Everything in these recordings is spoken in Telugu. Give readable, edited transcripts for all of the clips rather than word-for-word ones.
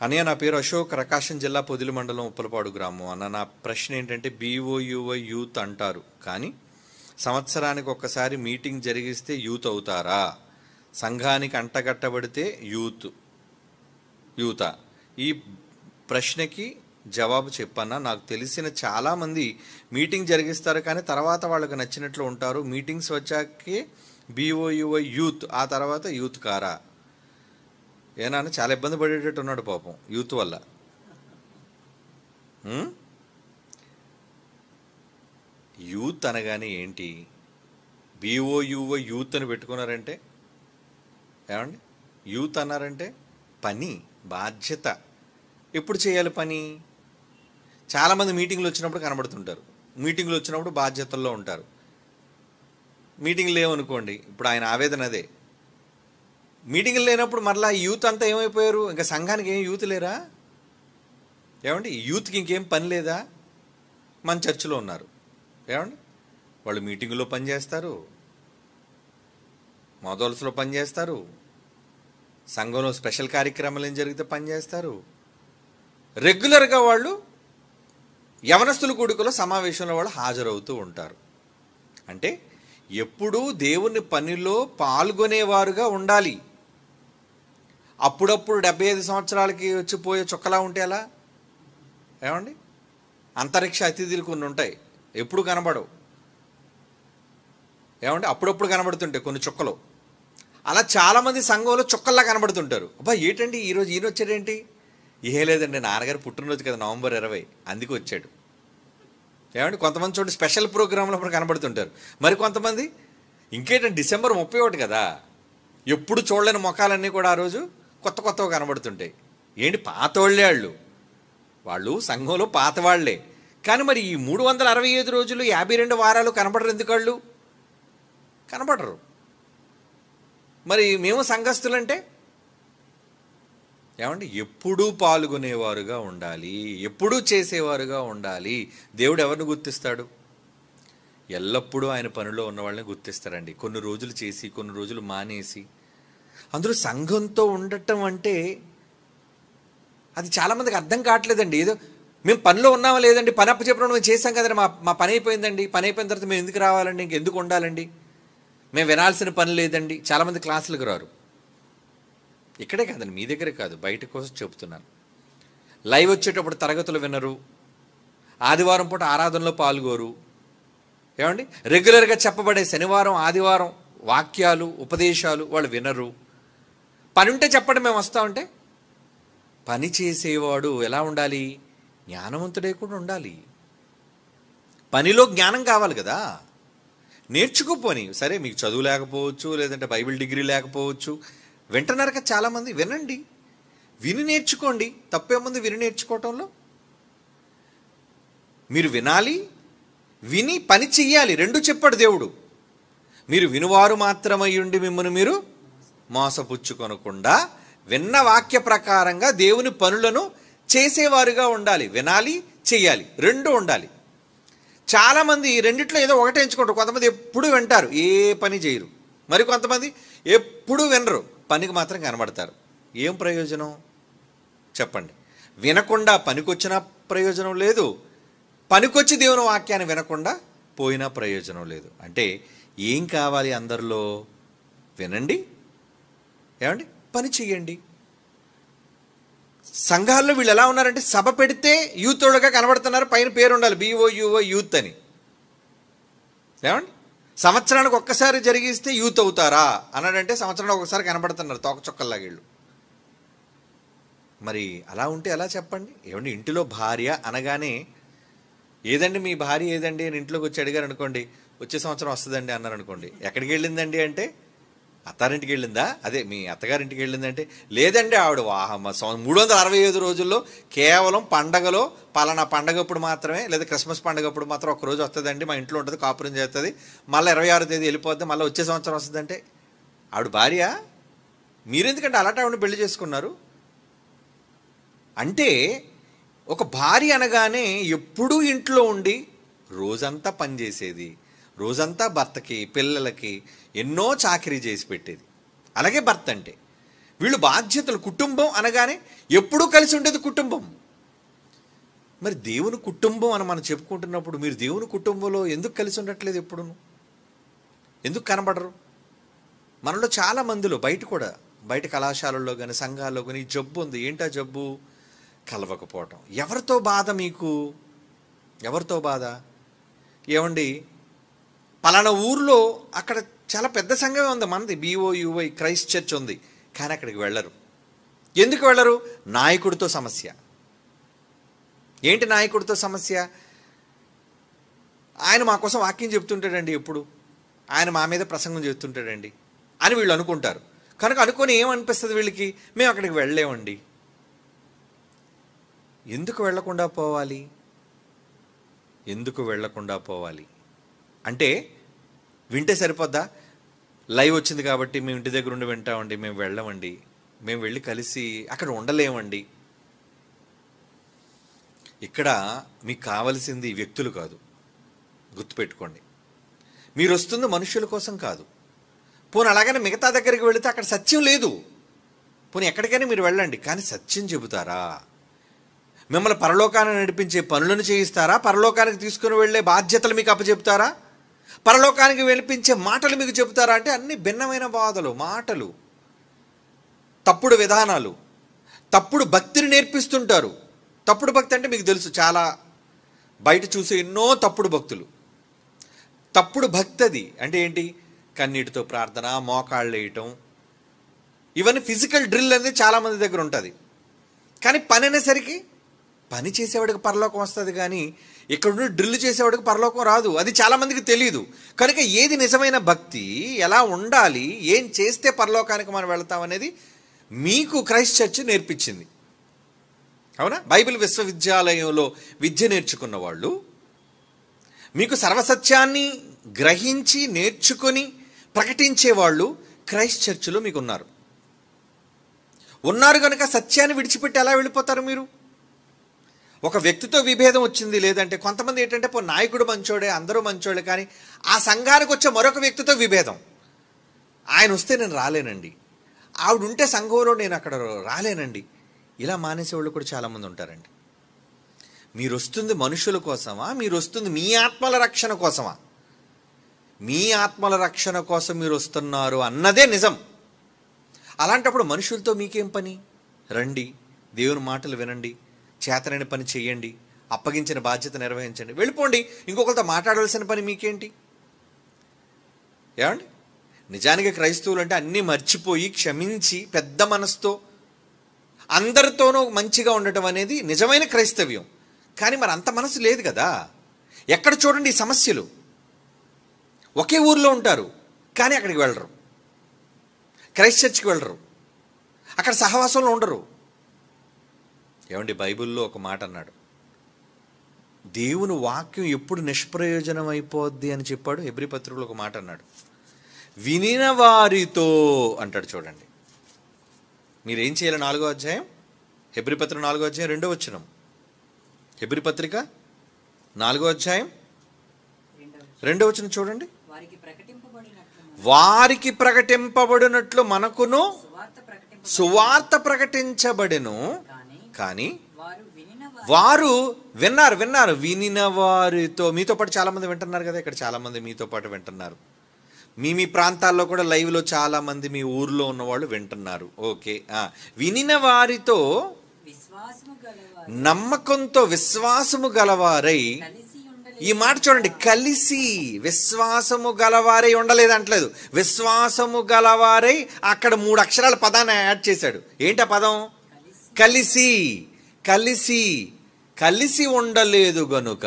అన్నయ్య, నా పేరు అశోక్, ప్రకాశం జిల్లా పొదిలి మండలం ఉప్పలపాడు గ్రామం. అన్న, నా ప్రశ్న ఏంటంటే, బీఓయూవై యూత్ అంటారు కానీ సంవత్సరానికి ఒక్కసారి మీటింగ్ జరిగిస్తే యూత్ అవుతారా? సంఘానికి అంటగట్టబడితే యూతా? ఈ ప్రశ్నకి జవాబు చెప్పన్నా. నాకు తెలిసిన చాలామంది మీటింగ్ జరిగిస్తారు కానీ తర్వాత వాళ్ళకి నచ్చినట్లు ఉంటారు. మీటింగ్స్ వచ్చాకే బీఓయూవై యూత్, ఆ తర్వాత యూత్ కారా? ఏనా చాలా ఇబ్బంది పడేటట్టు ఉన్నాడు పాపం యూత్ వల్ల. యూత్ అనగానే ఏంటి? బీఓయూవై యూత్ అని పెట్టుకున్నారంటే ఏమండి? యూత్ అన్నారంటే పని, బాధ్యత. ఎప్పుడు చేయాలి పని? చాలామంది మీటింగ్లు వచ్చినప్పుడు కనబడుతుంటారు, మీటింగ్లు వచ్చినప్పుడు బాధ్యతల్లో ఉంటారు. మీటింగ్లు లేవనుకోండి, ఇప్పుడు ఆయన ఆవేదన అదే. మీటింగ్లు లేనప్పుడు మరలా యూత్ అంతా ఏమైపోయారు? ఇంకా సంఘానికి ఏం యూత్ లేరా? ఏమండి, యూత్కి ఇంకేం పని లేదా? మన చర్చిలో ఉన్నారు ఏమండి, వాళ్ళు మీటింగులో పనిచేస్తారు, మోదల్స్లో పనిచేస్తారు, సంఘంలో స్పెషల్ కార్యక్రమాలు ఏం జరిగితే పనిచేస్తారు. రెగ్యులర్గా వాళ్ళు యవనస్తుల కూడికలో సమావేశంలో వాళ్ళు హాజరవుతూ ఉంటారు. అంటే ఎప్పుడూ దేవుని పనిలో పాల్గొనేవారుగా ఉండాలి. అప్పుడప్పుడు 75 సంవత్సరాలకి వచ్చిపోయే చుక్కలా ఉంటే ఎలా? ఏమండి, అంతరిక్ష అతిథులు కొన్ని ఉంటాయి, ఎప్పుడు కనబడవు. ఏమండి, అప్పుడప్పుడు కనబడుతుంటాయి కొన్ని చుక్కలు. అలా చాలామంది సంఘంలో చుక్కల్లా కనబడుతుంటారు. అబ్బా ఏంటండి ఈరోజు ఈయన వచ్చాడేంటి? ఏ లేదండి, నాన్నగారు పుట్టినరోజు కదా, నవంబర్ 20, అందుకు వచ్చాడు. ఏమండి, కొంతమంది చూడండి స్పెషల్ ప్రోగ్రాంలో అప్పుడు కనబడుతుంటారు. మరి కొంతమంది ఇంకేంటండి డిసెంబర్ 31 కదా, ఎప్పుడు చూడలేని ముఖాలన్నీ కూడా ఆ రోజు కొత్త కొత్తగా కనబడుతుంటాయి. ఏంటి, పాతోళ్ళే వాళ్ళు సంఘంలో పాతవాళ్లే. కానీ మరి ఈ 365 రోజులు 52 వారాలు కనబడరు. ఎందుకు వాళ్ళు కనబడరు? మరి మేము సంఘస్థులంటే ఏమండి, ఎప్పుడూ పాల్గొనేవారుగా ఉండాలి, ఎప్పుడూ చేసేవారుగా ఉండాలి. దేవుడు ఎవరిని గుర్తిస్తాడు? ఎల్లప్పుడూ ఆయన పనిలో ఉన్న వాళ్ళని గుర్తిస్తారండి. కొన్ని రోజులు చేసి కొన్ని రోజులు మానేసి, అందులో సంఘంతో ఉండటం అంటే అది చాలామందికి అర్థం కావట్లేదండి. ఏదో మేము పనిలో ఉన్నామా లేదండి, పని అప్పచెప్పడం మేము చేసాం కదండి, మా పని అయిపోయిందండి, పని అయిపోయిన తర్వాత మేము ఎందుకు రావాలండి, ఇంకెందుకు ఉండాలండి, మేము వినాల్సిన పని లేదండి. చాలామంది క్లాసులకు రారు. ఇక్కడే కాదండి, మీ దగ్గరే కాదు, బయట కోసం చెప్తున్నాను. లైవ్ వచ్చేటప్పుడు తరగతులు వినరు, ఆదివారం పూట ఆరాధనలో పాల్గొరు. ఏమండి, రెగ్యులర్గా చెప్పబడే శనివారం ఆదివారం వాక్యాలు ఉపదేశాలు వాళ్ళు వినరు. పని ఉంటే చెప్పండి, మేము వస్తామంటే. పని చేసేవాడు ఎలా ఉండాలి? జ్ఞానవంతుడే కూడా ఉండాలి. పనిలో జ్ఞానం కావాలి కదా. నేర్చుకోపోని, సరే మీకు చదువు లేకపోవచ్చు, లేదంటే బైబిల్ డిగ్రీ లేకపోవచ్చు, వింటున్నారు కదా చాలామంది, వినండి, విని నేర్చుకోండి. తప్పేముంది విని నేర్చుకోవటంలో? మీరు వినాలి, విని పని చెయ్యాలి, రెండు చెప్పాడు దేవుడు. మీరు వినువారు మాత్రమై ఉండి మిమ్మల్ని మీరు మోసపుచ్చుకొనకుండా విన్న వాక్య ప్రకారంగా దేవుని పనులను చేసేవారుగా ఉండాలి. వినాలి, చెయ్యాలి, రెండు ఉండాలి. చాలామంది రెండిట్లో ఏదో ఒకటే ఎంచుకుంటారు. కొంతమంది ఎప్పుడు వింటారు, ఏ పని చేయరు. మరి కొంతమంది ఎప్పుడు వినరు, పనికి మాత్రం కనబడతారు. ఏం ప్రయోజనం చెప్పండి? వినకుండా పనికొచ్చిన ప్రయోజనం లేదు, పనికొచ్చి దేవుని వాక్యాన్ని వినకుండా పోయినా ప్రయోజనం లేదు. అంటే ఏం కావాలి అందరిలో? వినండి, ఏమండి, పని చెయ్యండి. సంఘాల్లో వీళ్ళు ఎలా ఉన్నారంటే, సభ పెడితే యూతోడుగా కనబడుతున్నారు, పైన పేరు ఉండాలి బీఓయూవై యూత్ అని. ఏమండి, సంవత్సరానికి ఒక్కసారి జరిగిస్తే యూత్ అవుతారా అన్నాడంటే సంవత్సరానికి ఒకసారి కనబడుతున్నారు తోక చుక్కల్లాగీళ్ళు. మరి అలా ఉంటే ఎలా చెప్పండి? ఏమండి, ఇంటిలో భార్య అనగానే ఏదండి మీ భార్య ఏదండి అని ఇంట్లోకి వచ్చి అడిగారు అనుకోండి, వచ్చే సంవత్సరం వస్తుందండి అన్నారు అనుకోండి. ఎక్కడికి వెళ్ళిందండి అంటే, అత్తారింటికి వెళ్ళిందా, అదే మీ అత్తగారింటికి వెళ్ళిందంటే, లేదండి ఆవిడ 365 రోజుల్లో కేవలం పండగలో పలానా పండగప్పుడు మాత్రమే, లేదా క్రిస్మస్ పండగప్పుడు మాత్రం ఒక్కరోజు వస్తుందండి, మా ఇంట్లో ఉంటుంది, కాపురం చేస్తుంది, మళ్ళీ 26వ తేదీ వెళ్ళిపోద్ది, మళ్ళీ వచ్చే సంవత్సరం వస్తుందంటే ఆవిడ భార్య. మీరెందుకంటే అలాంటి ఆవిడని పెళ్లి చేసుకున్నారు? అంటే ఒక భార్య అనగానే ఎప్పుడూ ఇంట్లో ఉండి రోజంతా పనిచేసేది, రోజంతా భర్తకి పిల్లలకి ఎన్నో చాకరీ చేసి పెట్టేది. అలాగే భర్త అంటే వీళ్ళు బాధ్యతలు. కుటుంబం అనగానే ఎప్పుడూ కలిసి ఉండేది కుటుంబం. మరి దేవుని కుటుంబం అని మనం చెప్పుకుంటున్నప్పుడు మీరు దేవుని కుటుంబంలో ఎందుకు కలిసి ఉండట్లేదు? ఎప్పుడును ఎందుకు కనబడరు? మనలో చాలా మందిలో బయట కళాశాలల్లో కానీ సంఘాల్లో కానీ జబ్బు ఉంది. ఏంటా జబ్బు? కలవకపోవటం. ఎవరితో బాధ మీకు? ఎవరితో బాధ? ఏమండి, పలానా ఊర్లో అక్కడ చాలా పెద్ద సంఘమే ఉంది మనది, BOUI క్రైస్ట్ చర్చ్ ఉంది, కానీ అక్కడికి వెళ్ళరు. ఎందుకు వెళ్ళరు? నాయకుడితో సమస్య. ఏంటి నాయకుడితో సమస్య? ఆయన మా కోసం వాక్యం చెప్తుంటాడండి, ఎప్పుడు ఆయన మా మీద ప్రసంగం చెప్తుంటాడండి అని వీళ్ళు అనుకుంటారు. కనుక అనుకొని ఏమనిపిస్తుంది వీళ్ళకి? మేము అక్కడికి వెళ్ళలేమండి. ఎందుకు వెళ్లకుండా పోవాలి? ఎందుకు వెళ్లకుండా పోవాలి అంటే వింటే సరిపోద్దా? లైవ్ వచ్చింది కాబట్టి మేము ఇంటి దగ్గర ఉండి వింటామండి, మేము వెళ్ళమండి, మేము వెళ్ళి కలిసి అక్కడ ఉండలేమండి. ఇక్కడ మీకు కావలసింది వ్యక్తులు కాదు, గుర్తుపెట్టుకోండి. మీరు వస్తుంది మనుషుల కోసం కాదు. పోనీ అలాగనే మిగతా దగ్గరికి వెళితే అక్కడ సత్యం లేదు. పోనీ ఎక్కడికైనా మీరు వెళ్ళండి, కానీ సత్యం చెబుతారా? మిమ్మల్ని పరలోకాన్ని నడిపించే పనులను చేయిస్తారా? పరలోకానికి తీసుకుని వెళ్ళే బాధ్యతలు మీకు అప్పచెప్తారా? పరలోకానికి వినిపించే మాటలు మీకు చెబుతారా? అంటే అన్ని భిన్నమైన బాధలు, మాటలు, తప్పుడు విధానాలు, తప్పుడు భక్తిని నేర్పిస్తుంటారు. తప్పుడు భక్తి అంటే మీకు తెలుసు, చాలా బయట చూసే ఎన్నో తప్పుడు భక్తులు. తప్పుడు భక్తి అది అంటే ఏంటి? కన్నీటితో ప్రార్థన, మోకాళ్ళు వేయటం, ఇవన్నీ ఫిజికల్ డ్రిల్ అనేది చాలామంది దగ్గర ఉంటుంది. కానీ పని అనేసరికి పని చేసేవాడికి పరలోకం వస్తుంది, కానీ ఇక్కడ డ్రిల్ చేసేవాడికి పరలోకం రాదు. అది చాలామందికి తెలియదు. కనుక ఏది నిజమైన భక్తి, ఎలా ఉండాలి, ఏం చేస్తే పరలోకానికి మనం వెళ్తాం అనేది మీకు క్రైస్ట్ చర్చ్ నేర్పించింది. అవునా? బైబిల్ విశ్వవిద్యాలయంలో విద్య నేర్చుకున్న వాళ్ళు, మీకు సర్వసత్యాన్ని గ్రహించి నేర్చుకొని ప్రకటించేవాళ్ళు క్రైస్ట్ చర్చ్లో మీకు ఉన్నారు కనుక సత్యాన్ని విడిచిపెట్టి ఎలా వెళ్ళిపోతారు మీరు? ఒక వ్యక్తితో విభేదం వచ్చింది, లేదంటే కొంతమంది ఏంటంటే నాయకుడు మంచోడే, అందరూ మంచోడే, కానీ ఆ సంఘానికి వచ్చే మరొక వ్యక్తితో విభేదం. ఆయన వస్తే నేను రాలేనండి, ఆవిడ ఉంటే సంఘంలో నేను అక్కడ రాలేనండి, ఇలా మానేసేవాళ్ళు కూడా చాలామంది ఉంటారండి. మీరు వస్తుంది మనుషుల కోసమా? మీరు వస్తుంది మీ ఆత్మల రక్షణ కోసమా? మీ ఆత్మల రక్షణ కోసం మీరు వస్తున్నారు అన్నదే నిజం. అలాంటప్పుడు మనుషులతో మీకేం పని? రండి, దేవుని మాటలు వినండి, చేతనైన పని చెయ్యండి, అప్పగించిన బాధ్యత నిర్వహించండి, వెళ్ళిపోండి. ఇంకొకరితో మాట్లాడవలసిన పని మీకేంటి? ఏమండి, నిజానికి క్రైస్తవులు అంటే అన్నీ మర్చిపోయి క్షమించి పెద్ద మనసుతో అందరితోనూ మంచిగా ఉండటం అనేది నిజమైన క్రైస్తవ్యం. కానీ మరి అంత మనసు లేదు కదా. ఎక్కడ చూడండి ఈ సమస్యలు. ఒకే ఊర్లో ఉంటారు, కానీ అక్కడికి వెళ్ళరు, క్రైస్ట్ చర్చ్కి వెళ్ళరు, అక్కడ సహవాసంలో ఉండరు. ఏమండి, బైబిల్లో ఒక మాట అన్నాడు, దేవుని వాక్యం ఎప్పుడు నిష్ప్రయోజనం అయిపోద్ది అని చెప్పాడు. హెబ్రీ పత్రికలో ఒక మాట అన్నాడు, వినిన వారితో అంటాడు. చూడండి, మీరేం చేయాలి? 4వ అధ్యాయం, హెబ్రీ పత్రిక 4వ అధ్యాయం 2వ వచనం. హెబ్రీ పత్రిక 4వ అధ్యాయం 2వ వచనం చూడండి. వారికి ప్రకటింపబడినట్లు మనకును సువార్త ప్రకటించబడెను, కానీ వారు విన్నారు. వినిన వారితో, మీతో పాటు చాలామంది వింటున్నారు కదా, ఇక్కడ చాలామంది మీతో పాటు వింటున్నారు. మీ ప్రాంతాల్లో కూడా లైవ్లో చాలామంది మీ ఊర్లో ఉన్నవాళ్ళు వింటున్నారు. ఓకే, వినిన వారితో నమ్మకంతో విశ్వాసము గలవారై, ఈ మాట చూడండి, కలిసి విశ్వాసము గలవారై ఉండలేదు అంటలేదు, విశ్వాసము గలవారై. అక్కడ 3 అక్షరాల పదాన్ని యాడ్ చేశాడు. ఏంటి ఆ పదం? కలిసి. కలిసి కలిసి ఉండలేదు గనుక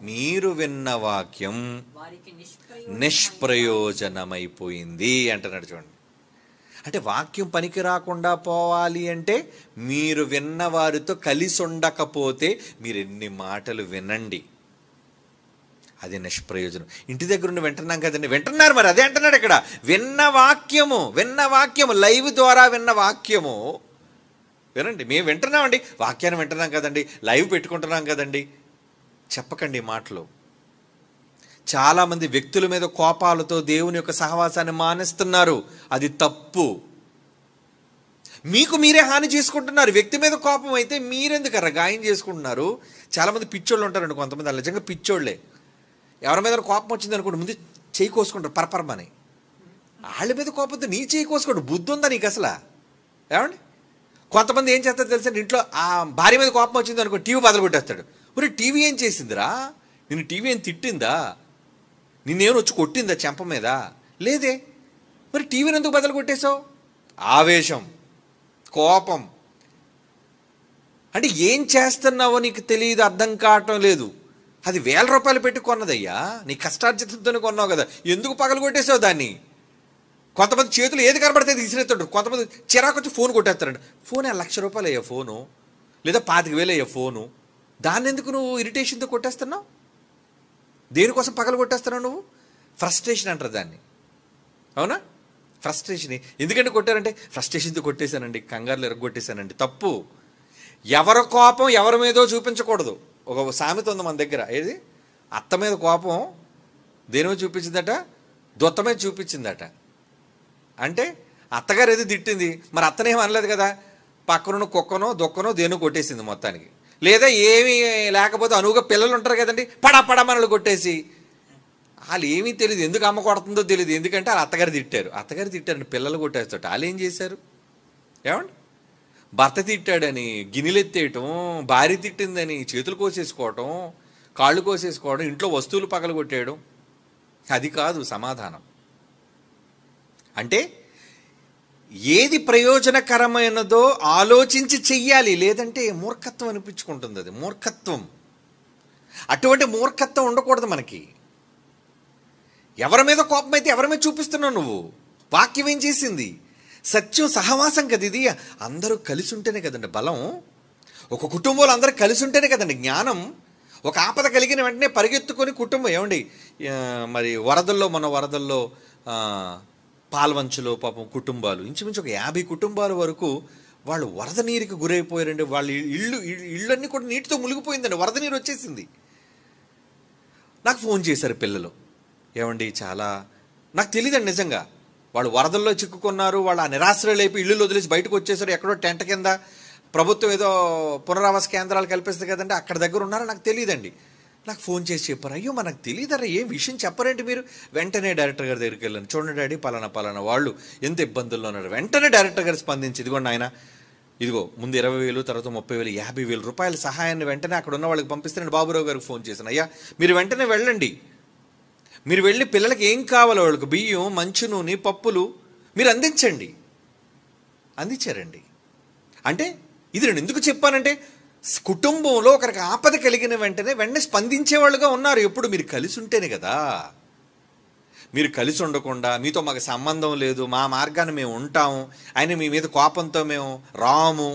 మీరు విన్న వాక్యం నిష్ప్రయోజనమైపోయింది అంటున్నాడు. చూడండి, అంటే వాక్యం పనికి రాకుండా పోవాలి అంటే మీరు విన్న వారితో కలిసి ఉండకపోతే మీరు ఎన్ని మాటలు వినండి, అది నిష్ప్రయోజనం. ఇంటి దగ్గర ఉండి వింటున్నాం కదండి, వింటున్నారు, మరి అదే అంటున్నాడు ఇక్కడ. విన్న వాక్యము లైవ్ ద్వారా విన్న వాక్యము వినండి. మేము వింటున్నామండి, వాక్యాన్ని వింటున్నాం కదండి, లైవ్ పెట్టుకుంటున్నాం కదండి, చెప్పకండి మాటలు. చాలామంది వ్యక్తుల మీద కోపాలతో దేవుని యొక్క సహవాసాన్ని మానేస్తున్నారు. అది తప్పు. మీకు మీరే హాని చేసుకుంటున్నారు. వ్యక్తి మీద కోపం అయితే మీరెందుకర్రా గాయం చేసుకుంటున్నారు? చాలామంది పిచ్చోళ్ళు ఉంటారండి, కొంతమంది అలా నిజంగా పిచ్చోళ్ళే. ఎవరి మీద కోపం వచ్చింది అనుకోండి, ముందు చేయి కోసుకుంటారు పరపరమని. వాళ్ళ మీద కోపంతో నీ చేయి కోసుకోండి, బుద్ధి ఉందా నీకు అసలు? ఏమండి, కొంతమంది ఏం చేస్తారు తెలుసా, ఇంట్లో ఆ భార్య మీద కోపం వచ్చింది అనుకో టీవీ బదులు కొట్టేస్తాడు. మరి టీవీ ఏం చేసిందిరా? నిన్ను టీవీ ఏం తిట్టిందా? నిన్నేమో వచ్చి కొట్టిందా చెంప మీద? లేదే. మరి టీవీని ఎందుకు బదులు కొట్టేశావు? ఆవేశం, కోపం. అంటే ఏం చేస్తున్నావో నీకు తెలియదు, అర్థం కావటం లేదు. అది ₹1000 పెట్టి కొన్నదయ్యా, నీ కష్టార్జితంతోనే కొన్నావు కదా, ఎందుకు పగలు కొట్టేసావు దాన్ని? కొంతమంది చేతులు ఏది కనబడితే తీసిరేస్తాడు. కొంతమంది చిరాకు వచ్చి ఫోన్ కొట్టేస్తారండి. ఫోన్ ₹1,00,000 అయ్యా ఫోను, లేదా 25,000 అయ్యా ఫోను. దాన్ని ఎందుకు నువ్వు ఇరిటేషన్తో కొట్టేస్తున్నావు? దేనికోసం పగలు కొట్టేస్తున్నావు నువ్వు? ఫ్రస్ట్రేషన్ అంటారు దాన్ని, అవునా? ఫ్రస్ట్రేషన్. ఎందుకంటే కొట్టారంటే ఫ్రస్ట్రేషన్తో కొట్టేశానండి, కంగారులు ఎరగొట్టేశానండి. తప్పు. ఎవరి కోపం ఎవరి మీదో చూపించకూడదు. ఒక సామెత ఉంది మన దగ్గర, ఏది? అత్త మీద కోపం దేనిమో చూపించిందట, దొత్త మీద చూపించిందట. అంటే అత్తగారు ఏదో తిట్టింది, మరి అత్తనేం అనలేదు కదా, పక్కనున్న కుక్కనో దొక్కనో దేనో కొట్టేసింది మొత్తానికి. లేదా ఏమీ లేకపోతే అనువుగా పిల్లలు ఉంటారు కదండి, పడమనలు కొట్టేసి. వాళ్ళు ఏమీ తెలియదు, ఎందుకు అమ్మ కొడుతుందో తెలియదు. ఎందుకంటే వాళ్ళు అత్తగారు తిట్టారని పిల్లలు కొట్టేస్తాడు. వాళ్ళు ఏం చేశారు? ఏమండి, భర్త తిట్టాడని గిన్నెలు ఎత్తేయటం, భార్య తిట్టిందని చేతులు కోసేసుకోవటం, కాళ్ళు కోసేసుకోవడం, ఇంట్లో వస్తువులు పగలు కొట్టేయడం, అది కాదు సమాధానం. అంటే ఏది ప్రయోజనకరమైనదో ఆలోచించి చెయ్యాలి, లేదంటే మూర్ఖత్వం అనిపించుకుంటుంది. అది మూర్ఖత్వం. అటువంటి మూర్ఖత్వం ఉండకూడదు మనకి. ఎవరి మీద కోపం అయితే ఎవరి మీద చూపిస్తున్నావు నువ్వు? వాక్యం ఏం చేసింది? సత్యం సహవాసం కదా ఇది. అందరూ కలిసి ఉంటేనే కదండి బలం. ఒక కుటుంబంలో అందరూ కలిసి ఉంటేనే కదండి జ్ఞానం. ఒక ఆపద కలిగిన వెంటనే పరిగెత్తుకొని కుటుంబం, ఏమండి మరి వరదల్లో పాల్వంచులో పాపం కుటుంబాలు ఇంచుమించు ఒక 50 కుటుంబాల వరకు వాళ్ళు వరద నీరుకి గురైపోయారండి. వాళ్ళ ఇళ్ళన్నీ కూడా నీటితో మునిగిపోయిందండి, వరద నీరు వచ్చేసింది. నాకు ఫోన్ చేశారు పిల్లలు, ఏమండి చాలా నాకు తెలియదండి నిజంగా, వాళ్ళు వరదల్లో చిక్కుకున్నారు, వాళ్ళు ఆ నిరాశ్రయులైపోయి ఇళ్ళు వదిలేసి బయటకు వచ్చేసారు. ఎక్కడో టెంట్ కింద ప్రభుత్వం ఏదో పునరావాస కేంద్రాలు కల్పిస్తుంది కదండి, అక్కడ దగ్గర ఉన్నారో నాకు తెలియదండి. నాకు ఫోన్ చేసి చెప్పారు, అయ్యో మనకు తెలియదరా, ఏం విషయం చెప్పరేంటి మీరు? వెంటనే డైరెక్టర్ గారి దగ్గరికి వెళ్ళాను. చూడండి డాడీ, పలానా వాళ్ళు ఎంత ఇబ్బందుల్లో ఉన్నారు. వెంటనే డైరెక్టర్ గారు స్పందించి, ఇదిగోండి ఆయన, ఇదిగో ముందు 20,000, తర్వాత 30,000, ₹50,000 సహాయాన్ని వెంటనే అక్కడ ఉన్న వాళ్ళకి పంపిస్తానని బాబురావు గారికి ఫోన్ చేశాను. అయ్యా మీరు వెంటనే వెళ్ళండి, మీరు వెళ్ళి పిల్లలకి ఏం కావాలో వాళ్ళకి బియ్యం, మంచు నూనె, పప్పులు మీరు అందించారండి. అంటే ఇది నేను ఎందుకు చెప్పానంటే, కుటుంబంలో ఒకరికి ఆపద కలిగిన వెంటనే స్పందించేవాళ్ళుగా ఉన్నారు. ఎప్పుడు మీరు కలిసి ఉంటేనే కదా. మీరు కలిసి ఉండకుండా మీతో మాకు సంబంధం లేదు, మా మార్గాన్ని మేము ఉంటాము, ఆయన మీ మీద కోపంతో మేము రాము.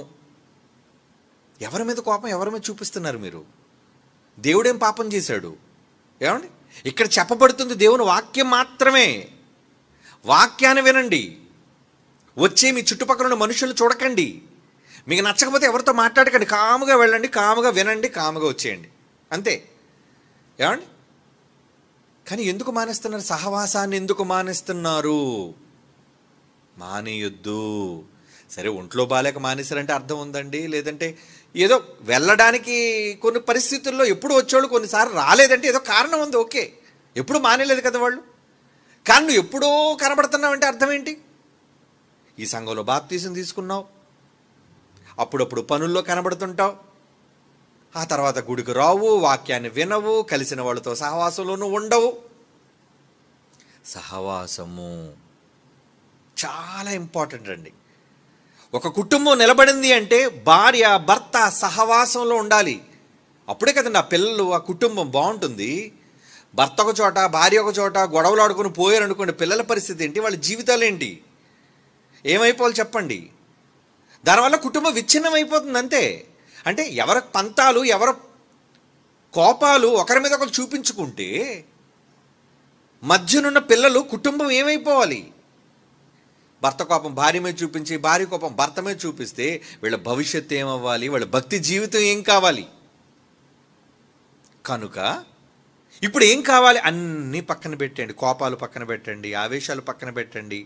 ఎవరి మీద కోపం ఎవరి మీద చూపిస్తున్నారు మీరు? దేవుడేం పాపం చేశాడు? ఏమండి, ఇక్కడ చెప్పబడుతుంది దేవుని వాక్యం మాత్రమే. వాక్యాన్ని వినండి, వచ్చే మీ చుట్టుపక్కల ఉన్న మనుషులు చూడకండి. మీకు నచ్చకపోతే ఎవరితో మాట్లాడకండి, కాముగా వెళ్ళండి, కాముగా వినండి, కాముగా వచ్చేయండి, అంతే. ఏమండి, కానీ ఎందుకు మానేస్తున్నారు? సహవాసాన్ని ఎందుకు మానేస్తున్నారు? మానేయొద్దు. సరే, ఒంట్లో బాలేక మానేశారంటే అర్థం ఉందండి, లేదంటే ఏదో వెళ్ళడానికి కొన్ని పరిస్థితుల్లో ఎప్పుడు వచ్చేవాళ్ళు కొన్నిసార్లు రాలేదంటే ఏదో కారణం ఉంది, ఓకే. ఎప్పుడు మానేలేదు కదా వాళ్ళు. కానీ నువ్వు ఎప్పుడో కనబడుతున్నావంటే అర్థం ఏంటి? ఈ సంఘంలో బాప్తీసం తీసుకున్నావు, అప్పుడప్పుడు పనుల్లో కనబడుతుంటావు, ఆ తర్వాత గుడికి రావు, వాక్యాన్ని వినవు, కలిసిన వాళ్ళతో సహవాసంలోనూ ఉండవు. సహవాసము చాలా ఇంపార్టెంట్ అండి. ఒక కుటుంబం నిలబడింది అంటే భార్య భర్త సహవాసంలో ఉండాలి. అప్పుడే కదండి ఆ పిల్లలు, ఆ కుటుంబం బాగుంటుంది. భర్త ఒక చోట, భార్య ఒక చోట గొడవలు ఆడుకుని పోయారు అనుకోండి, పిల్లల పరిస్థితి ఏంటి? వాళ్ళ జీవితాలు ఏంటి? ఏమైపోవాలి చెప్పండి? దానివల్ల కుటుంబం విచ్ఛిన్నం అయిపోతుంది అంతే. అంటే ఎవరి పంతాలు, ఎవరి కోపాలు ఒకరి మీద ఒకరు చూపించుకుంటే మధ్యనున్న పిల్లలు, కుటుంబం ఏమైపోవాలి? భర్త కోపం భార్య మీద చూపించి, భార్య కోపం భర్త మీద చూపిస్తే వీళ్ళ భవిష్యత్తు ఏమవ్వాలి? వాళ్ళ భక్తి జీవితం ఏం కావాలి? కనుక ఇప్పుడు ఏం కావాలి? అన్నీ పక్కన పెట్టండి. కోపాలు పక్కన పెట్టండి, ఆవేశాలు పక్కన పెట్టండి,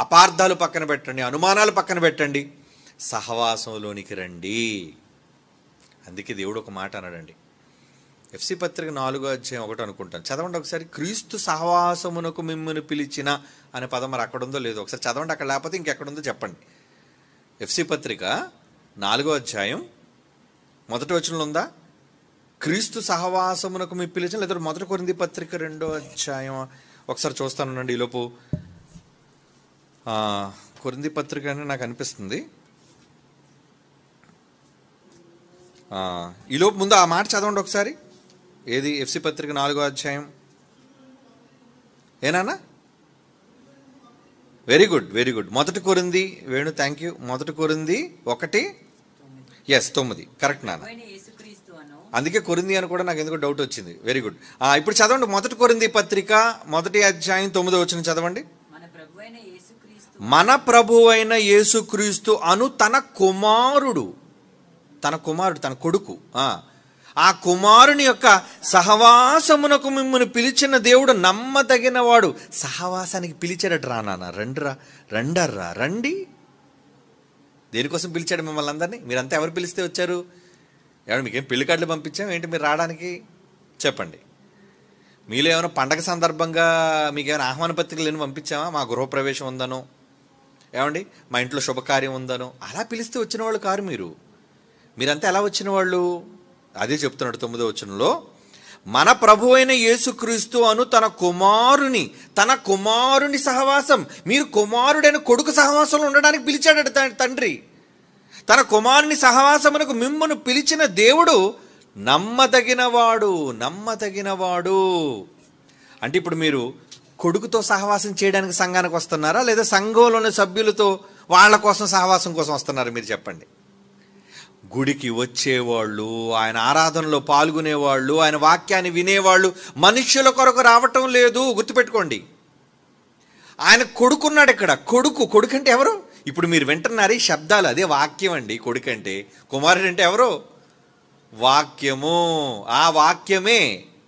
అపార్థాలు పక్కన పెట్టండి, అనుమానాలు పక్కన పెట్టండి. సహవాసంలోనికి రండి. అందుకే దేవుడు ఒక మాట అన్నాడండి. ఎఫ్సి పత్రిక 4:1 అనుకుంటాను, చదవండి ఒకసారి. క్రీస్తు సహవాసమునకు మిమ్మల్ని పిలిచిన అనే పదం మరి అక్కడ ఉందో లేదో ఒకసారి చదవండి. అక్కడ లేకపోతే ఇంకెక్కడుందో చెప్పండి. ఎఫ్సి పత్రిక 4:1 ఉందా? క్రీస్తు సహవాసమునకు మీ పిలిచిన, లేదా 1 కొరింథీ పత్రిక 2 ఒకసారి చూస్తానండి ఈలోపు. కొరింథీ పత్రిక అని నాకు అనిపిస్తుంది. ఈలోపు ముందు ఆ మాట చదవండి ఒకసారి. ఏది? ఎఫ్సి పత్రిక 4:1 ఏనా? Very good, very good. 1 Corinthians, Venu thank you. 1 Corinthians 1:9 correct నాన్న. అందుకే కొరింథీ అని కూడా నాకు ఎందుకు డౌట్ వచ్చింది. Very good. ఇప్పుడు చదవండి 1 కొరింథీ పత్రిక 1:9 చదవండి. మన ప్రభువైన యేసుక్రీస్తు అను తన కుమారుడు, తన కొడుకు, ఆ కుమారుని యొక్క సహవాసమునకు మిమ్మల్ని పిలిచిన దేవుడు నమ్మదగిన వాడు. సహవాసానికి పిలిచాడట. రా నాన్న, రండి. దేనికోసం పిలిచాడు మిమ్మల్ని అందరినీ? మీరంతా ఎవరు పిలిస్తే వచ్చారు? ఏమన్నా మీకేం పెళ్లి కార్డులు పంపించాం ఏంటి మీరు రావడానికి? చెప్పండి. మీలో ఏమైనా పండగ సందర్భంగా మీకేమైనా ఆహ్వాన పత్రికలు ఏమైనా పంపించామా? మా గృహప్రవేశం ఉందనో, ఏమండి మా ఇంట్లో శుభకార్యం ఉందనో అలా పిలిస్తే వచ్చిన వాళ్ళు కారు మీరు. మీరంతా ఎలా వచ్చిన వాళ్ళు? అదే చెప్తున్నాడు 9వ మన ప్రభువైన యేసుక్రీస్తు అను తన కుమారుని సహవాసం. మీరు కుమారుడైన కొడుకు సహవాసంలో ఉండడానికి పిలిచాడట తండ్రి. తన కుమారుని సహవాసమునకు మిమ్మును పిలిచిన దేవుడు నమ్మదగినవాడు. అంటే ఇప్పుడు మీరు కొడుకుతో సహవాసం చేయడానికి సంఘానికి వస్తున్నారా, లేదా సంఘంలోని సభ్యులతో వాళ్ళ కోసం సహవాసం కోసం వస్తున్నారా? మీరు చెప్పండి. గుడికి వచ్చేవాళ్ళు, ఆయన ఆరాధనలో పాల్గొనేవాళ్ళు, ఆయన వాక్యాన్ని వినేవాళ్ళు మనుష్యుల కొరకు రావటం లేదు. గుర్తుపెట్టుకోండి. ఆయన కొడుకున్నాడు ఇక్కడ. కొడుకు అంటే ఎవరు? ఇప్పుడు మీరు వింటున్నారు ఈ శబ్దాలు, అదే వాక్యం అండి. కొడుకు అంటే. కుమారుడు అంటే ఎవరు? వాక్యము. ఆ వాక్యమే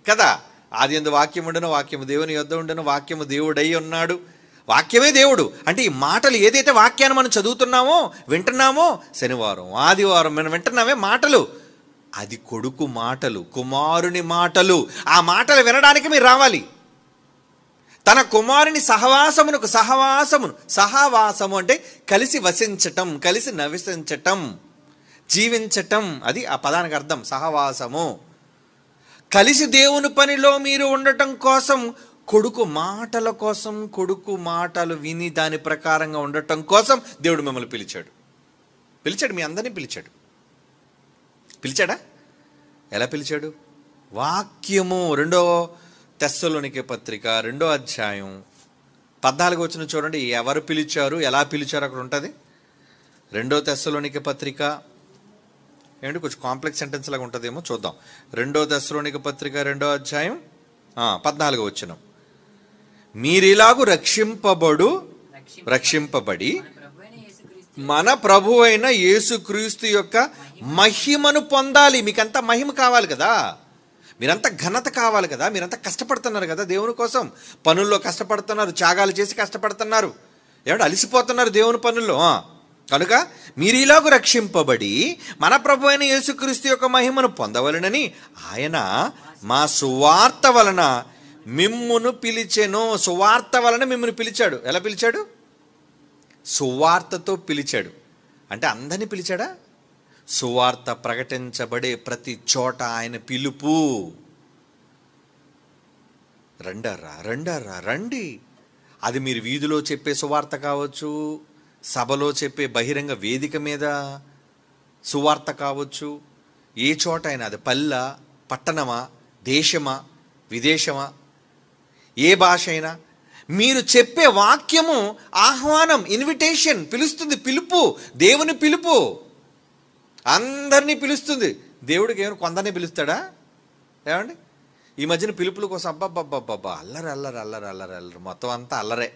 కదా. ఆదియందు వాక్యం ఉండను, వాక్యము దేవుని యొద్ద ఉండను, వాక్యము దేవుడై ఉన్నాడు. వాక్యమే దేవుడు. అంటే ఈ మాటలు ఏదైతే వాక్యాన్ని మనం చదువుతున్నామో, వింటున్నామో, శనివారం ఆదివారం మనం వింటున్నామే మాటలు, అది కొడుకు మాటలు, కుమారుని మాటలు. ఆ మాటలు వినడానికి మీరు రావాలి. తన కుమారుని సహవాసము అంటే కలిసి వసించటం, కలిసి నవిసించటం, జీవించటం. అది ఆ పదానికి అర్థం, సహవాసము. కలిసి దేవుని పనిలో మీరు ఉండటం కోసం, కొడుకు మాటలు విని దాని ప్రకారంగా ఉండటం కోసం దేవుడు మిమ్మల్ని పిలిచాడు. మీ అందరినీ పిలిచాడా? ఎలా పిలిచాడు? వాక్యము. 2 తెస్సలోనికే పత్రిక 2:14 చూడండి. ఎవరు పిలిచారు, ఎలా పిలిచారు అక్కడ ఉంటుంది. 2 తెస్సలోనికే పత్రిక ఏంటి కొంచెం కాంప్లెక్స్ సెంటెన్స్ లాగా ఉంటుందేమో, చూద్దాం. 2 తెస్సలోనికే పత్రిక 2:14 మీరిలాగు రక్షింపబడి మన ప్రభువైన యేసుక్రీస్తు యొక్క మహిమను పొందాలి. మీకంతా మహిమ కావాలి కదా, మీరంతా ఘనత కావాలి కదా, మీరంతా కష్టపడుతున్నారు కదా దేవుని కోసం. పనుల్లో కష్టపడుతున్నారు, త్యాగాలు చేసి కష్టపడుతున్నారు, ఏమంటే అలసిపోతున్నారు దేవుని పనుల్లో. కనుక మీరు ఇలాగూ రక్షింపబడి మన ప్రభువైన యేసుక్రీస్తు యొక్క మహిమను పొందవలెనని ఆయన మా సువార్త వలన మిమ్మును పిలిచెను. సువార్త వలన మిమ్మును పిలిచాడు. ఎలా పిలిచాడు? సువార్తతో పిలిచాడు. అంటే అందరినీ పిలిచాడా? సువార్త ప్రకటించబడే ప్రతి చోట ఆయన పిలుపు. రండి. అది మీరు వీధిలో చెప్పే సువార్త కావచ్చు, సభలో చెప్పే బహిరంగ వేదిక మీద సువార్త కావచ్చు, ఏ చోట అయినా, అది పల్లె, పట్టణమా, దేశమా, విదేశమా, ఏ భాష అయినా మీరు చెప్పే వాక్యము ఆహ్వానం, ఇన్విటేషన్, పిలుస్తుంది. పిలుపు, దేవుని పిలుపు అందరినీ పిలుస్తుంది. దేవుడికి ఏమైనా కొందరినీ పిలుస్తాడా? ఏమండి ఈ మధ్యన పిలుపుల కోసం అబ్బబ్బబ్బబ్బా అల్లరి మొత్తం అంతా అల్లరే.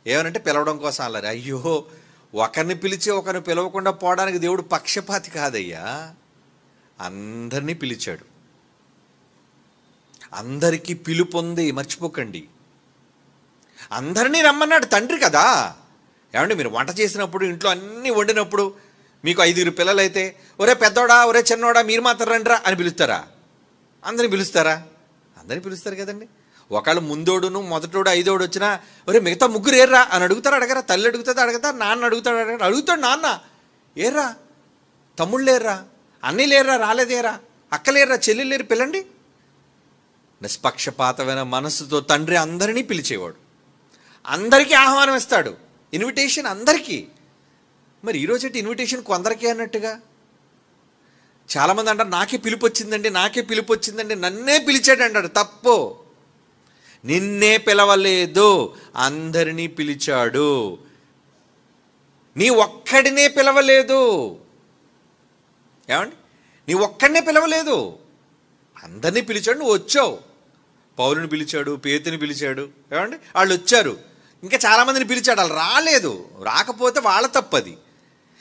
ఏమనంటే పిలవడం కోసం అల్లరి. అయ్యో, ఒకరిని పిలిచి ఒకరిని పిలవకుండా పోవడానికి దేవుడు పక్షపాతి కాదయ్యా. అందరినీ పిలిచాడు. అందరికీ పిలుపు ఉంది, మర్చిపోకండి. అందరినీ రమ్మన్నాడు తండ్రి కదా. ఏమంటే మీరు వంట చేసినప్పుడు, ఇంట్లో అన్నీ వండినప్పుడు మీకు 5 పిల్లలు అయితే, ఒరే పెద్దోడా, ఒరే చిన్నోడా, మీరు మాత్రం రండిరా అని పిలుస్తారా? అందరిని పిలుస్తారా? అందరిని పిలుస్తారు కదండి. ఒకళ్ళు ముందోడును మొదటోడు 5ఓడు వచ్చినా, ఒరే మిగతా ముగ్గురు ఏర్రా అని అడుగుతారు అడగరా? తల్లి అడుగుతుంది అడగతా, నాన్న అడుగుతాడు అడుగుతాడు నాన్న, ఏర్రా తమ్ముళ్ళు లేర్రా, అన్నీ లేర్రా, రాలేదేరా, అక్కలేర్రా, చెల్లి లేరు, పిల్లండి. నిష్పక్షపాతమైన మనస్సుతో తండ్రి అందరినీ పిలిచేవాడు, అందరికీ ఆహ్వానం ఇస్తాడు, ఇన్విటేషన్ అందరికీ. మరి ఈరోజు ఇన్విటేషన్ కొందరికీ అన్నట్టుగా. చాలామంది అంటారు నాకే పిలుపు వచ్చిందండి, నాకే పిలుపు వచ్చిందండి, నన్నే పిలిచాడు అంటాడు. తప్పు. నిన్నే పిలవలేదు, అందరినీ పిలిచాడు. నీ ఒక్కడినే పిలవలేదు. ఏమండి? నీ ఒక్కడినే పిలవలేదు, అందరినీ పిలిచాడు. నువ్వు వచ్చావు. పౌలుని పిలిచాడు, పేతుని పిలిచాడు. ఏమండి? వాళ్ళు వచ్చారు. ఇంకా చాలామందిని పిలిచాడు, వాళ్ళు రాలేదు. రాకపోతే వాళ్ళ తప్పది.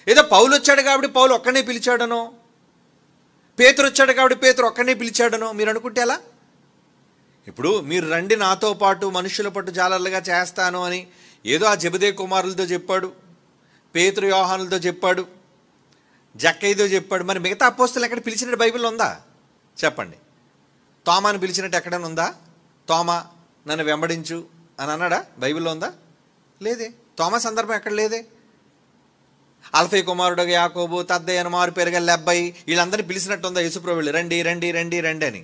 ఏదో పౌలు వచ్చాడు కాబట్టి పౌలు ఒక్కడనే పిలిచాడనో, పేతురు వచ్చాడు కాబట్టి పేతురు ఒక్కడనే పిలిచాడనో మీరు అనుకుంటే ఎలా? ఇప్పుడు మీరు రండి నాతో పాటు మనుషుల పట్టు జాలర్లుగా చేస్తాను అని ఏదో ఆ జెబెదయి కుమారులతో చెప్పాడు, పేతురు యోహానులతో చెప్పాడు, జక్కయ్యతో చెప్పాడు. మరి మిగతా అపోస్తలులు ఎక్కడ పిలిచినట్టు బైబిల్లో ఉందా? చెప్పండి. తోమాను పిలిచినట్టు ఎక్కడైనా ఉందా? తోమా నన్ను వెంబడించు అని అన్నాడా? బైబిల్లో ఉందా? లేదే. తోమా సందర్భం ఎక్కడ లేదే. అల్ఫై కుమారుడు యాకోబు, తద్దయ్య అని మారు పేరుగా లెబ్బాయి, వీళ్ళందరినీ పిలిచినట్టు ఉందా యేసుప్రభువు? రండి రండి రండి రండి అని.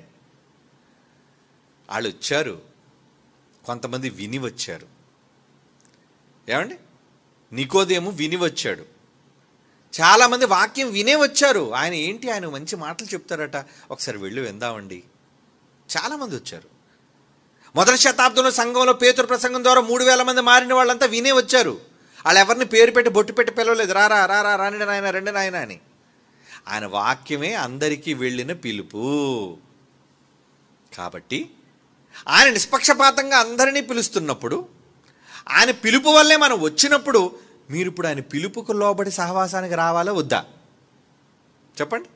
వాళ్ళు వచ్చారు, కొంతమంది విని వచ్చారు. ఏమండి? నికోదేము విని వచ్చాడు. చాలామంది వాక్యం వినే వచ్చారు. ఆయన ఏంటి, ఆయన మంచి మాటలు చెప్తారట, ఒకసారి వెళ్ళి విందామండి. చాలామంది వచ్చారు. మొదటి శతాబ్దంలో సంఘంలో పేతురు ప్రసంగం ద్వారా 3000 మంది మారిన వాళ్ళంతా వినే వచ్చారు. వాళ్ళు ఎవరిని పేరు పెట్టి బొట్టు పెట్టి పిలవలేదు. రారా రారా రాని నాయన, రండి నాయన అని. ఆయన వాక్యమే అందరికీ వెళ్ళిన పిలుపు. కాబట్టి ఆయన నిష్పక్షపాతంగా అందరినీ పిలుస్తున్నప్పుడు, ఆయన పిలుపు వల్లే మనం వచ్చినప్పుడు, మీరు ఇప్పుడు ఆయన పిలుపుకు లోబడి సహవాసానికి రావాలా వద్దా? చెప్పండి.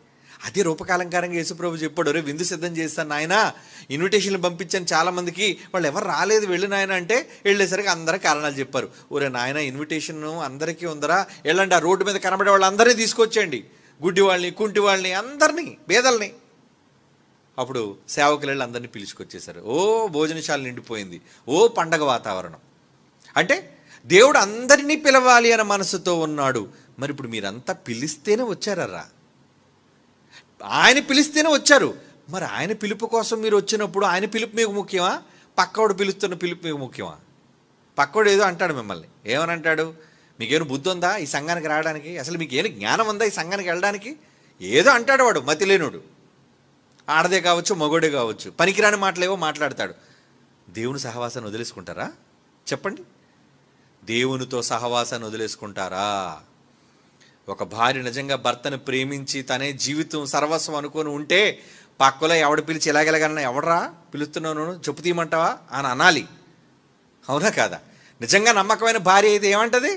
అదే రూపకాలంకారంగా యేసుప్రభు చెప్పాడు, రే విందు సిద్ధం చేస్తాను నాయన, ఇన్విటేషన్లు పంపించాను చాలామందికి, వాళ్ళు ఎవరు రాలేదు, వెళ్ళు నాయన అంటే వెళ్ళేసరికి అందరూ కారణాలు చెప్పారు. ఒరే నాయన ఇన్విటేషన్ అందరికీ ఉందరా, వెళ్ళండి, ఆ రోడ్డు మీద కనబడే వాళ్ళు అందరినీ తీసుకొచ్చేయండి, గుడ్డి వాళ్ళని, కుంటి వాళ్ళని, అందరినీ, పేదల్ని. అప్పుడు సేవకులు వెళ్ళి అందరినీ పిలుచుకొచ్చేశారు. ఓ భోజనశాల నిండిపోయింది, ఓ పండగ వాతావరణం. అంటే దేవుడు అందరినీ పిలవాలి అనే మనసుతో ఉన్నాడు. మరి ఇప్పుడు మీరంతా పిలిస్తేనే వచ్చారా? ఆయన పిలిస్తేనే వచ్చారు. మరి ఆయన పిలుపు కోసం మీరు వచ్చినప్పుడు ఆయన పిలుపు మీకు ముఖ్యమా, పక్కవాడు పిలుస్తున్న పిలుపు మీకు ముఖ్యమా? పక్కవాడు ఏదో అంటాడు మిమ్మల్ని, ఏమని అంటాడు? మీకేమైనా బుద్ధి ఉందా ఈ సంఘానికి రావడానికి? అసలు మీకు ఏమైనా జ్ఞానం ఉందా ఈ సంఘానికి వెళ్ళడానికి? ఏదో అంటాడు వాడు, మతి లేనుడు. ఆడదే కావచ్చు, మగోడే కావచ్చు, పనికిరాని మాటలేవో మాట్లాడతాడు. దేవుని సహవాసాన్ని వదిలేసుకుంటారా? చెప్పండి. దేవునితో సహవాసాన్ని వదిలేసుకుంటారా? ఒక భార్య నిజంగా భర్తను ప్రేమించి తనే జీవితం సర్వస్వం అనుకొని ఉంటే, పక్కలో ఎవడ పిలిచి ఎలాగెలాగన్నా, ఎవడరా పిలుస్తున్నాను చెప్పు తీయమంటావా అని అనాలి. అవునా కాదా? నిజంగా నమ్మకమైన భార్య అయితే ఏమంటది?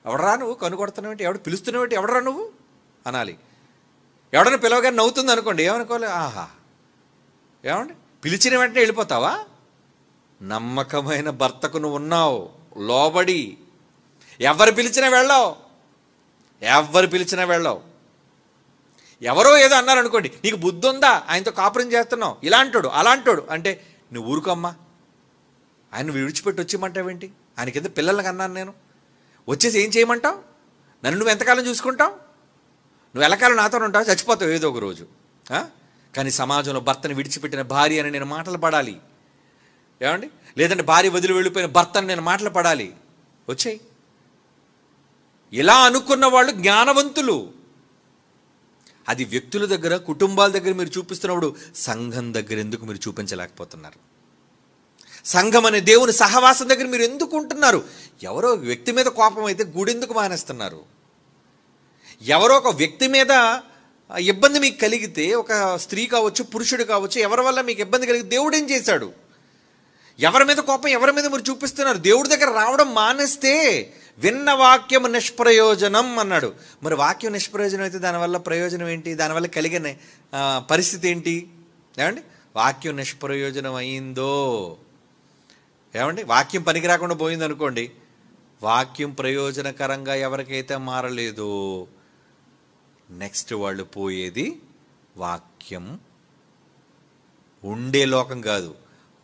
ఎవడరా నువ్వు కనుకొడుతున్నావు, ఎవడు పిలుస్తున్నావు, ఎవడరా నువ్వు అనాలి. ఎవడన్నా పిలవగానే నవ్వుతుంది అనుకోండి, ఏమనుకోవాలి? ఆహా, ఏమండి పిలిచిన వెంటనే వెళ్ళిపోతావా? నమ్మకమైన భర్తకు నువ్వు ఉన్నావు, లోబడి. ఎవరు పిలిచినా వెళ్ళావు, ఎవరు పిలిచినా వెళ్ళావు. ఎవరో ఏదో అన్నారనుకోండి, నీకు బుద్ధి ఉందా, ఆయనతో కాపురం చేస్తున్నావు, ఇలాంటాడు అలాంటాడు అంటే నువ్వు ఊరుకోమ్మా, ఆయన విడిచిపెట్టి వచ్చేయమంటావేంటి? ఆయన కింద పిల్లలకి అన్నాను నేను, వచ్చేసి ఏం చేయమంటావు? నన్ను నువ్వు ఎంతకాలం చూసుకుంటావు? నువ్వు ఎల్లకాలం నాతో ఉంటావు, చచ్చిపోతావు ఏదో ఒక రోజు. కానీ సమాజంలో భర్తను విడిచిపెట్టిన భార్య అని నేను మాటలు పడాలి. ఏమండి? లేదంటే భార్య వదిలి వెళ్ళిపోయిన భర్తను నేను మాటలు పడాలి. వచ్చేయి. ఇలా అనుకున్న వాళ్ళు జ్ఞానవంతులు. అది వ్యక్తుల దగ్గర, కుటుంబాల దగ్గర మీరు చూపిస్తున్నప్పుడు సంఘం దగ్గర ఎందుకు మీరు చూపించలేకపోతున్నారు? సంఘం అనే దేవుని సహవాసం దగ్గర మీరు ఎందుకు ఉంటున్నారు? ఎవరో వ్యక్తి మీద కోపం అయితే గుడెందుకు మానేస్తున్నారు? ఎవరో ఒక వ్యక్తి మీద ఇబ్బంది మీకు కలిగితే, ఒక స్త్రీ కావచ్చు, పురుషుడు కావచ్చు, ఎవరి వల్ల మీకు ఇబ్బంది కలిగి దేవుడు ఏం చేశాడు? ఎవరి మీద కోపం, ఎవరి మీద మీరు చూపిస్తున్నారు? దేవుడి దగ్గర రావడం మానేస్తే విన్న వాక్యం నిష్ప్రయోజనం అన్నాడు. మరి వాక్యం నిష్ప్రయోజనం అయితే దానివల్ల ప్రయోజనం ఏంటి? దానివల్ల కలిగిన పరిస్థితి ఏంటి? ఏమండి? వాక్యం నిష్ప్రయోజనం అయిందో, ఏమండి, వాక్యం పనికి రాకుండా పోయింది అనుకోండి, వాక్యం ప్రయోజనకరంగా ఎవరికైతే మారలేదో నెక్స్ట్ వాళ్ళు పోయేది వాక్యం ఉండే లోకం కాదు,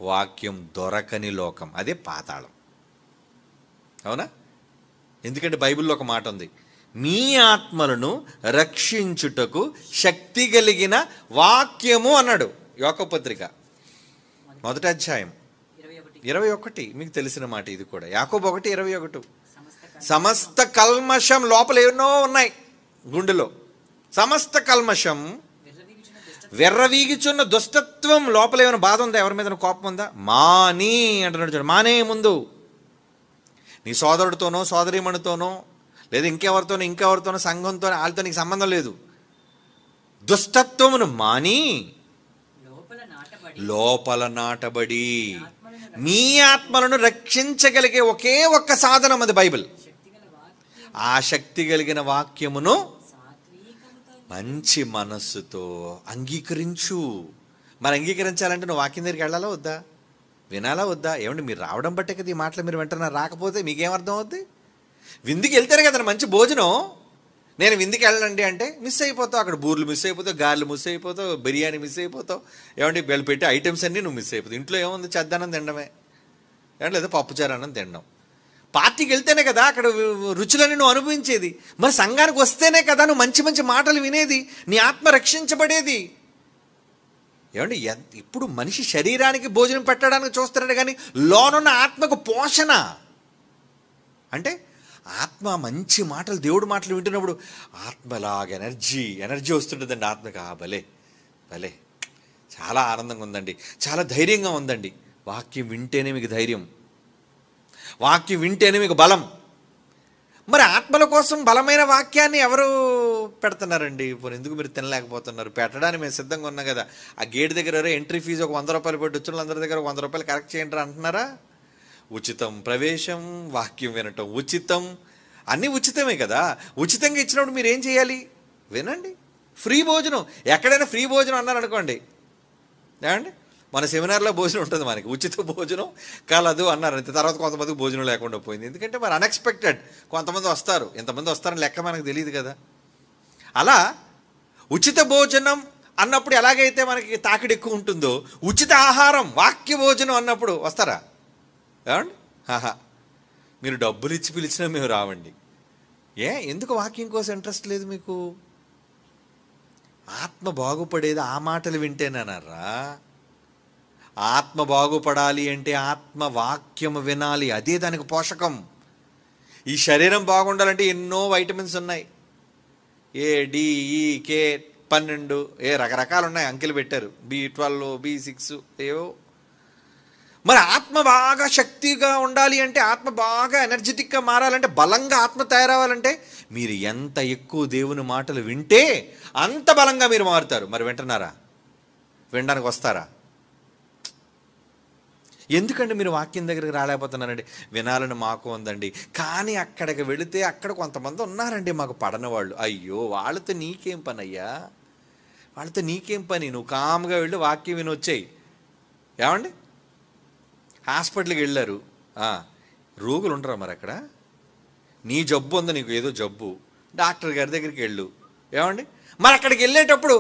వాక్యం దొరకని లోకం, అదే పాతాళం. అవునా? ఎందుకంటే బైబిల్లో ఒక మాట ఉంది, మీ ఆత్మలను రక్షించుటకు శక్తి కలిగిన వాక్యము అన్నాడు. యాకోబు పత్రిక 1వ అధ్యాయం 21. మీకు తెలిసిన మాట ఇది కూడా. యాకోబు 1:21. సమస్త కల్మషం లోపల ఎన్నో ఉన్నాయి గుండెలో. సమస్త కల్మషం, వెర్రవీగిచున్న దుష్టత్వం, లోపల ఏమైనా బాధ ఉందా, ఎవరి మీద కోపం ఉందా, మాని అంటున్నాడు చూడు. మానే ముందు నీ సోదరుడితోనో సోదరీమణితోనో లేదా ఇంకెవరితోనో సంఘంతో, వాళ్ళతో నీకు సంబంధం లేదు. దుష్టత్వమును మాని లోపల నాటబడి మీ ఆత్మలను రక్షించగలిగే ఒకే ఒక్క సాధనం అది బైబిల్. ఆ శక్తి కలిగిన వాక్యమును మంచి మనస్సుతో అంగీకరించు. మరి అంగీకరించాలంటే నువ్వు వాక్యం దగ్గరికి వెళ్ళాలా వద్దా, వినాలా వద్దా? ఏమండి, మీరు రావడం బట్టే కదా ఈ మాటలు మీరు వింటున్నారు. రాకపోతే మీకేమర్థం అవుద్ది? విందుకి వెళ్తేనే కదా మంచి భోజనం. నేను విందుకి వెళ్ళండి అంటే మిస్ అయిపోతావు. అక్కడ బూర్లు మిస్ అయిపోతావు, గారెలు మిస్ అయిపోతావు, బిర్యానీ మిస్ అయిపోతావు. ఏమంటే వీళ్ళు పెట్టే ఐటమ్స్ అన్నీ నువ్వు మిస్ అయిపోతావు. ఇంట్లో ఏముంది, చెద్దన్నం తినడమే, ఏమంటే లేదా పప్పుచారు అన్నం తినడం. పార్టీకి వెళ్తేనే కదా అక్కడ రుచులని నువ్వు అనుభవించేది. మరి సంఘానికి వస్తేనే కదా నువ్వు మంచి మంచి మాటలు వినేది, నీ ఆత్మ రక్షించబడేది. ఏమంటే ఇప్పుడు మనిషి శరీరానికి భోజనం పెట్టడానికి చూస్తున్నాడు, కానీ లోనున్న ఆత్మకు పోషణ అంటే ఆత్మ మంచి మాటలు, దేవుడి మాటలు వింటున్నప్పుడు ఆత్మలాగా ఎనర్జీ వస్తుంటుందండి ఆత్మకి. భలే భలే చాలా ఆనందంగా ఉందండి, చాలా ధైర్యంగా ఉందండి. వాక్యం వింటేనే మీకు ధైర్యం, వాక్యం వింటేనే మీకు బలం. మరి ఆత్మల కోసం బలమైన వాక్యాన్ని ఎవరు పెడుతున్నారండి? ఎందుకు మీరు తినలేకపోతున్నారు? పెట్టడానికి మేము సిద్ధంగా ఉన్నాం కదా. ఆ గేట్ దగ్గర ఎంట్రీ ఫీజు ఒక 100 రూపాయలు పెట్టి వచ్చిన వాళ్ళందరి దగ్గర 100 రూపాయలు కరెక్ట్ చేయండి అంటున్నారా? ఉచితం ప్రవేశం, వాక్యం వినటం ఉచితం, అన్నీ ఉచితమే కదా. ఉచితంగా ఇచ్చినప్పుడు మీరు ఏం చేయాలి? వినండి. ఫ్రీ భోజనం, ఎక్కడైనా ఫ్రీ భోజనం అన్నారనుకోండి, ఏమండి మన సెమినార్లో భోజనం ఉంటుంది, మనకి ఉచిత భోజనం కలదు అన్నారు. అంతే. తర్వాత కొంతమందికి భోజనం లేకుండా పోయింది. ఎందుకంటే మరి అన్ఎక్స్పెక్టెడ్ కొంతమంది వస్తారు, ఎంతమంది వస్తారని లెక్క మనకు తెలియదు కదా. అలా ఉచిత భోజనం అన్నప్పుడు ఎలాగైతే మనకి తాకిడి ఎక్కువ ఉంటుందో, ఉచిత ఆహారం వాక్య భోజనం అన్నప్పుడు వస్తారా? ఏమండి, మీరు డబ్బులు ఇచ్చి పిలిచినా మేము రావండి. ఎందుకు వాక్యం కోసం ఇంట్రెస్ట్ లేదు మీకు? ఆత్మ బాగుపడేది ఆ మాటలు వింటేనన్నారా? ఆత్మ బాగుపడాలి అంటే ఆత్మ వాక్యం వినాలి, అదే దానికి పోషకం. ఈ శరీరం బాగుండాలంటే ఎన్నో వైటమిన్స్ ఉన్నాయి, A, D, E, K, 12 రకరకాలు ఉన్నాయి, అంకెలు పెట్టారు. B12, B6 ఏవో. మరి ఆత్మ బాగా శక్తిగా ఉండాలి అంటే, ఆత్మ బాగా ఎనర్జెటిక్గా మారాలంటే, బలంగా ఆత్మ తయారవ్వాలంటే మీరు ఎంత ఎక్కువ దేవుని మాటలు వింటే అంత బలంగా మీరు మారుతారు. మరి వింటున్నారా? వినడానికి వస్తారా? ఎందుకంటే మీరు వాక్యం దగ్గరికి రాలేకపోతున్నారండి? వినాలని మాకు ఉందండి, కానీ అక్కడికి వెళితే అక్కడ కొంతమంది ఉన్నారండి మాకు పడని వాళ్ళు. అయ్యో, వాళ్ళతో నీకేం పని అయ్యా, వాళ్ళతో నీకేం పని? నువ్వు కామ్గా వెళ్ళి వాక్యం విని వచ్చేయి. ఏమండి, హాస్పిటల్కి వెళ్ళారు, రోగులు ఉండరా మరి అక్కడ? నీ జబ్బు ఉంది, నీకు ఏదో జబ్బు, డాక్టర్ గారి దగ్గరికి వెళ్ళు. ఏమండి, మరి అక్కడికి వెళ్ళేటప్పుడు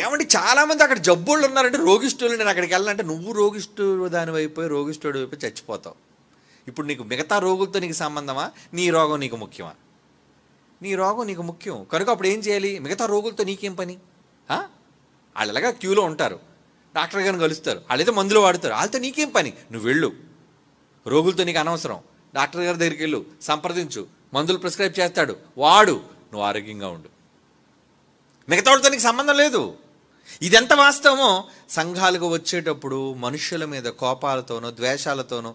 ఏమండి చాలామంది అక్కడ జబ్బుళ్ళు ఉన్నారంటే, రోగిష్ఠులు. నేను అక్కడికి వెళ్ళాలంటే నువ్వు రోగిష్ఠుడు దానివైపోయి రోగిష్ఠుడు వైపు చచ్చిపోతావు. ఇప్పుడు నీకు మిగతా రోగులతో నీకు సంబంధమా? నీ రోగం నీకు ముఖ్యమా? నీ రోగం నీకు ముఖ్యం కనుక అప్పుడు ఏం చేయాలి? మిగతా రోగులతో నీకేం పని? వాళ్ళు ఎలాగా క్యూలో ఉంటారు, డాక్టర్ గారిని కలుస్తారు, వాళ్ళైతే మందులు వాడుతారు, వాళ్ళతో నీకేం పని? నువ్వు వెళ్ళు, రోగులతో నీకు అనవసరం. డాక్టర్ గారి దగ్గరికి వెళ్ళు, సంప్రదించు, మందులు ప్రిస్క్రైబ్ చేస్తాడు, వాడు, నువ్వు ఆరోగ్యంగా ఉండు. మిగతా వాళ్ళతో నీకు సంబంధం లేదు. ఇదెంత వాస్తవమో సంఘాలకు వచ్చేటప్పుడు మనుషుల మీద కోపాలతోనో ద్వేషాలతోనో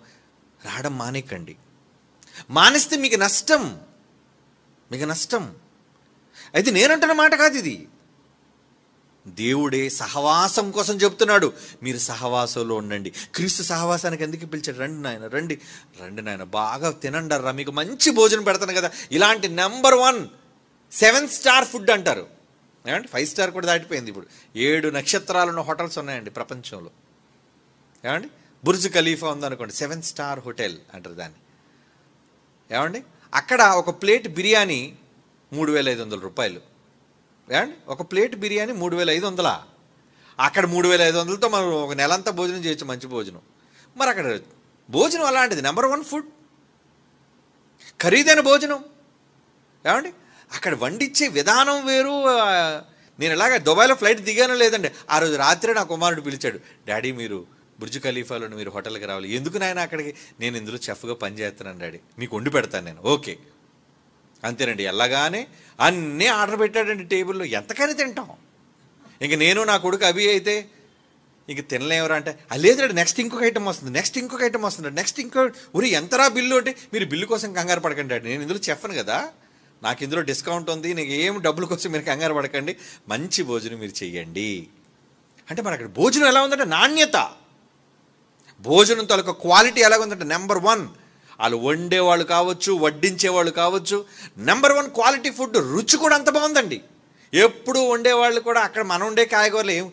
రావడం మానేకండి. మానేస్తే మీకు నష్టం, మీకు నష్టం. అయితే నేనంటున్న మాట కాదు ఇది, దేవుడే సహవాసం కోసం చెప్తున్నాడు. మీరు సహవాసంలో ఉండండి. క్రీస్తు సహవాసానికి ఎందుకు పిలిచాడు? రండి నాయన, రండి రండి నాయన, బాగా తినండర్రా, మీకు మంచి భోజనం పెడతాను కదా. ఇలాంటి నెంబర్ 1 7 స్టార్ ఫుడ్ అంటారు. ఏమంటే 5 స్టార్ కూడా దాటిపోయింది. ఇప్పుడు 7 నక్షత్రాలున్న హోటల్స్ ఉన్నాయండి ప్రపంచంలో. ఏమండి, బుర్జ్ ఖలీఫా ఉందనుకోండి, 7 స్టార్ హోటల్ అంటారు దాన్ని. ఏమండి, అక్కడ ఒక ప్లేట్ బిర్యానీ 3500 రూపాయలు. ఏమండి, ఒక ప్లేట్ బిర్యానీ 3500. అక్కడ 3500తో మనం ఒక నెలంతా భోజనం చేయొచ్చు, మంచి భోజనం. మరి అక్కడ భోజనం అలాంటిది, నెంబర్ 1 ఫుడ్, ఖరీదైన భోజనం. ఏమండి, అక్కడ వండించే విధానం వేరు. నేను ఇలాగ దుబాయ్లో ఫ్లైట్ దిగానో లేదండి, ఆ రోజు రాత్రి నా కుమారుడు పిలిచాడు, డాడీ మీరు బుర్జ్ ఖలీఫాలో మీరు హోటల్కి రావాలి. ఎందుకు నాయన అక్కడికి? నేను ఇందులో చెఫ్గా పనిచేస్తున్నాను డాడీ, మీకు వండి పెడతాను నేను. ఓకే, అంతేనండి. వెళ్ళగానే అన్నీ ఆర్డర్ పెట్టాడండి టేబుల్లో. ఎంతకని తింటాం? ఇంక నేను నా కొడుకు అభి అయితే ఇంక తినలేవరా అంటే, లేదు నెక్స్ట్ ఇంకొక ఐటమ్ వస్తుంది, నెక్స్ట్ ఇంకొక ఐటమ్ వస్తుంది, నెక్స్ట్ ఇంకో. ఊరి ఎంతరా బిల్లు అంటే, మీరు బిల్లు కోసం కంగారు పడకండి డాడీ, నేను ఇందులో చెప్పను కదా, నాకు ఇందులో డిస్కౌంట్ ఉంది, నీకు ఏం డబ్బుల కోసం మీరు కంగారు పడకండి, మంచి భోజనం మీరు చెయ్యండి అంటే. మరి అక్కడ భోజనం ఎలా ఉందంటే నాణ్యత, భోజనం తాలూకా క్వాలిటీ ఎలా ఉందంటే నెంబర్ 1. వాళ్ళు వండేవాళ్ళు కావచ్చు, వడ్డించేవాళ్ళు కావచ్చు, నెంబర్ 1 క్వాలిటీ ఫుడ్. రుచి కూడా అంత బాగుందండి. ఎప్పుడు వండేవాళ్ళు కూడా అక్కడ మనం వండే కాయగూరలు ఏం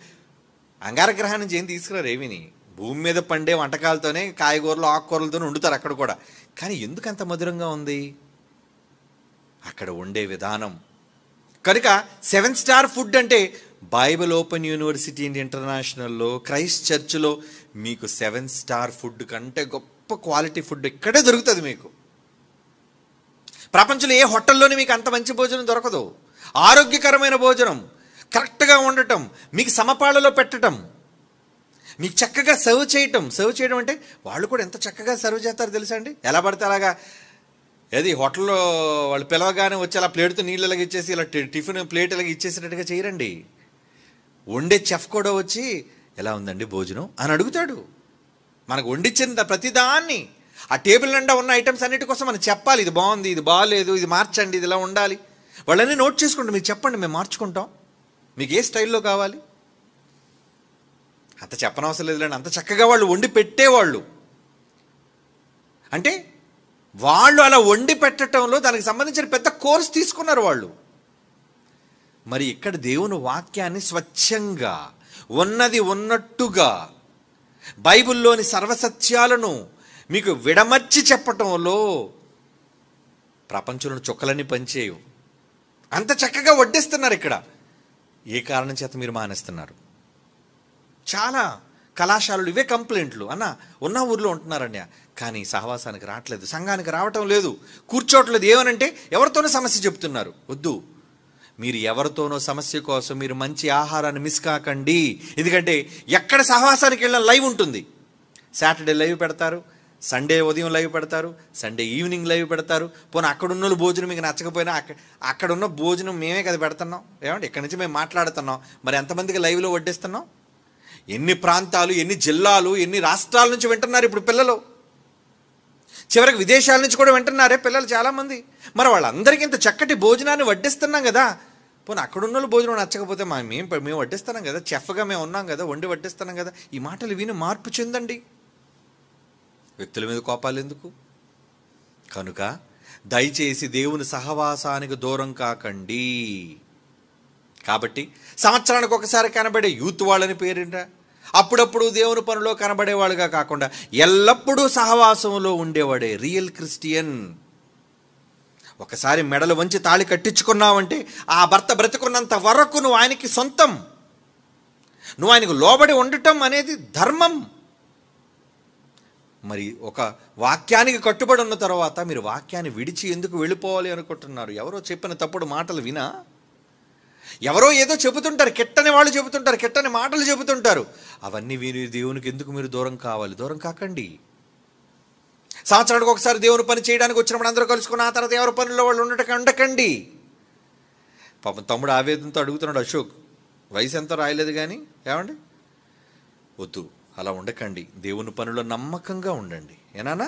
అంగారగ్రహం నుంచి ఏం తీసుకురారు ఏమీని. భూమి మీద పండే వంటకాలతోనే, కాయగూరలు ఆకుకూరలతోనే వండుతారు అక్కడ కూడా. కానీ ఎందుకు అంత మధురంగా ఉంది? అక్కడ వండే విధానం. కనుక 7 స్టార్ ఫుడ్ అంటే బైబిల్ ఓపెన్ యూనివర్సిటీ ఇంటర్నేషనల్లో, క్రైస్ట్ చర్చ్లో మీకు 7 స్టార్ ఫుడ్ కంటే గొప్ప క్వాలిటీ ఫుడ్ ఇక్కడే దొరుకుతుంది మీకు. ప్రపంచంలో ఏ హోటల్లోనే మీకు అంత మంచి భోజనం దొరకదు. ఆరోగ్యకరమైన భోజనం, కరెక్ట్గా ఉండటం, మీకు సమపాళ్ళలో పెట్టడం, మీకు చక్కగా సర్వ్ చేయడం అంటే వాళ్ళు కూడా ఎంత చక్కగా సర్వ్ చేస్తారో తెలుసా అండి. ఎలా పడితే అలాగా ఏది హోటల్లో వాళ్ళు పిలవగానే వచ్చి అలా ప్లేట్తో నీళ్ళు ఇలాగ ఇచ్చేసి, ఇలా టిఫిన్ ప్లేట్ ఇలాగ ఇచ్చేసేటట్టుగా చేయరండి. వండే చెఫ్ కూడా వచ్చి ఎలా ఉందండి భోజనం అని అడుగుతాడు. మనకు వండించిన ప్రతిదాన్ని, ఆ టేబుల్ నిండా ఉన్న ఐటమ్స్ అన్నిటి కోసం మనం చెప్పాలి, ఇది బాగుంది, ఇది బాగాలేదు, ఇది మార్చండి, ఇది ఇలా ఉండాలి. వాళ్ళన్నీ నోట్ చేసుకుంటాం, మీరు చెప్పండి మేము మార్చుకుంటాం, మీకు ఏ స్టైల్లో కావాలి. అంత చెప్పనవసరం లేదులేండి, అంత చక్కగా వాళ్ళు వండి పెట్టేవాళ్ళు. అంటే వాళ్ళు అలా వండి పెట్టడంలో దానికి సంబంధించిన పెద్ద కోర్స్ తీసుకున్నారు వాళ్ళు. మరి ఇక్కడ దేవుని వాక్యాన్ని స్వచ్ఛంగా, ఉన్నది ఉన్నట్టుగా, బైబిల్లోని సర్వసత్యాలను మీకు విడమర్చి చెప్పటంలో ప్రపంచంలో చుక్కలన్నీ పనిచేయవు. అంత చక్కగా వడ్డిస్తున్నారు ఇక్కడ. ఏ కారణం చేత మీరు మానేస్తున్నారు? చాలా కళాశాలలు ఇవే కంప్లైంట్లు. అన్న ఉన్న ఊర్లో ఉంటున్నారన్న, కానీ సహవాసానికి రావట్లేదు, సంఘానికి రావటం లేదు, కూర్చోవట్లేదు. ఏమనంటే ఎవరితోనో సమస్య చెప్తున్నారు. వద్దు, మీరు ఎవరితోనో సమస్య కోసం మీరు మంచి ఆహారాన్ని మిస్ కాకండి. ఎందుకంటే ఎక్కడ సహవాసానికి వెళ్ళిన లైవ్ ఉంటుంది. సాటర్డే లైవ్ పెడతారు, సండే ఉదయం లైవ్ పెడతారు, సండే ఈవినింగ్ లైవ్ పెడతారు. పోనీ అక్కడున్న భోజనం మీకు నచ్చకపోయినా అక్కడున్న భోజనం మేమే కదా పెడుతున్నాం. ఏమంటే ఇక్కడి నుంచి మేము మాట్లాడుతున్నాం, మరి ఎంతమందికి లైవ్లో వడ్డిస్తున్నాం? ఎన్ని ప్రాంతాలు, ఎన్ని జిల్లాలు, ఎన్ని రాష్ట్రాల నుంచి వింటున్నారు ఇప్పుడు పిల్లలు. చివరికి విదేశాల నుంచి కూడా వింటున్నారే పిల్లలు చాలామంది. మరి వాళ్ళందరికీ ఇంత చక్కటి భోజనాన్ని వడ్డిస్తున్నాం కదా. పోనీ అక్కడున్న భోజనం నచ్చకపోతే మేము వడ్డిస్తున్నాం కదా, చెఫ్గా మేము ఉన్నాం కదా, వండి వడ్డిస్తున్నాం కదా. ఈ మాటలు విని మార్పు చెందండి. వ్యక్తుల మీద కోపాలు ఎందుకు? కనుక దయచేసి దేవుని సహవాసానికి దూరం కాకండి. కాబట్టి సంవత్సరానికి ఒకసారి కనబడే యూత్ వాళ్ళని పేరింట, అప్పుడప్పుడు దేవుని పనిలో కనబడేవాళ్ళుగా కాకుండా ఎల్లప్పుడూ సహవాసంలో ఉండేవాడే రియల్ క్రిస్టియన్. ఒకసారి మెడలు వంచి తాళి కట్టించుకున్నావంటే ఆ భర్త బ్రతుకున్నంత వరకు నువ్వు ఆయనకి సొంతం. నువ్వు ఆయనకు లోబడి ఉండటం అనేది ధర్మం. మరి ఒక వాక్యానికి కట్టుబడి ఉన్న తర్వాత మీరు వాక్యాన్ని విడిచి ఎందుకు వెళ్ళిపోవాలి అనుకుంటున్నారు? ఎవరో చెప్పిన తప్పుడు మాటలు వినా, ఎవరో ఏదో చెబుతుంటారు, కెట్టని వాళ్ళు చెబుతుంటారు, కెట్టని మాటలు చెబుతుంటారు. అవన్నీ వీరి దేవునికి ఎందుకు మీరు దూరం కావాలి? దూరం కాకండి. సంవత్సరానికి ఒకసారి దేవుని పని చేయడానికి వచ్చినప్పుడు అందరూ కలుసుకుని ఆ తర్వాత ఎవరి పనుల్లో వాళ్ళు ఉండకండి. పాపం తమ్ముడు ఆవేదనతో అడుగుతున్నాడు, అశోక్ వయసు ఎంతో రాయలేదు కానీ ఏమండి, వద్దు అలా ఉండకండి. దేవుని పనుల్లో నమ్మకంగా ఉండండి. ఏనానా?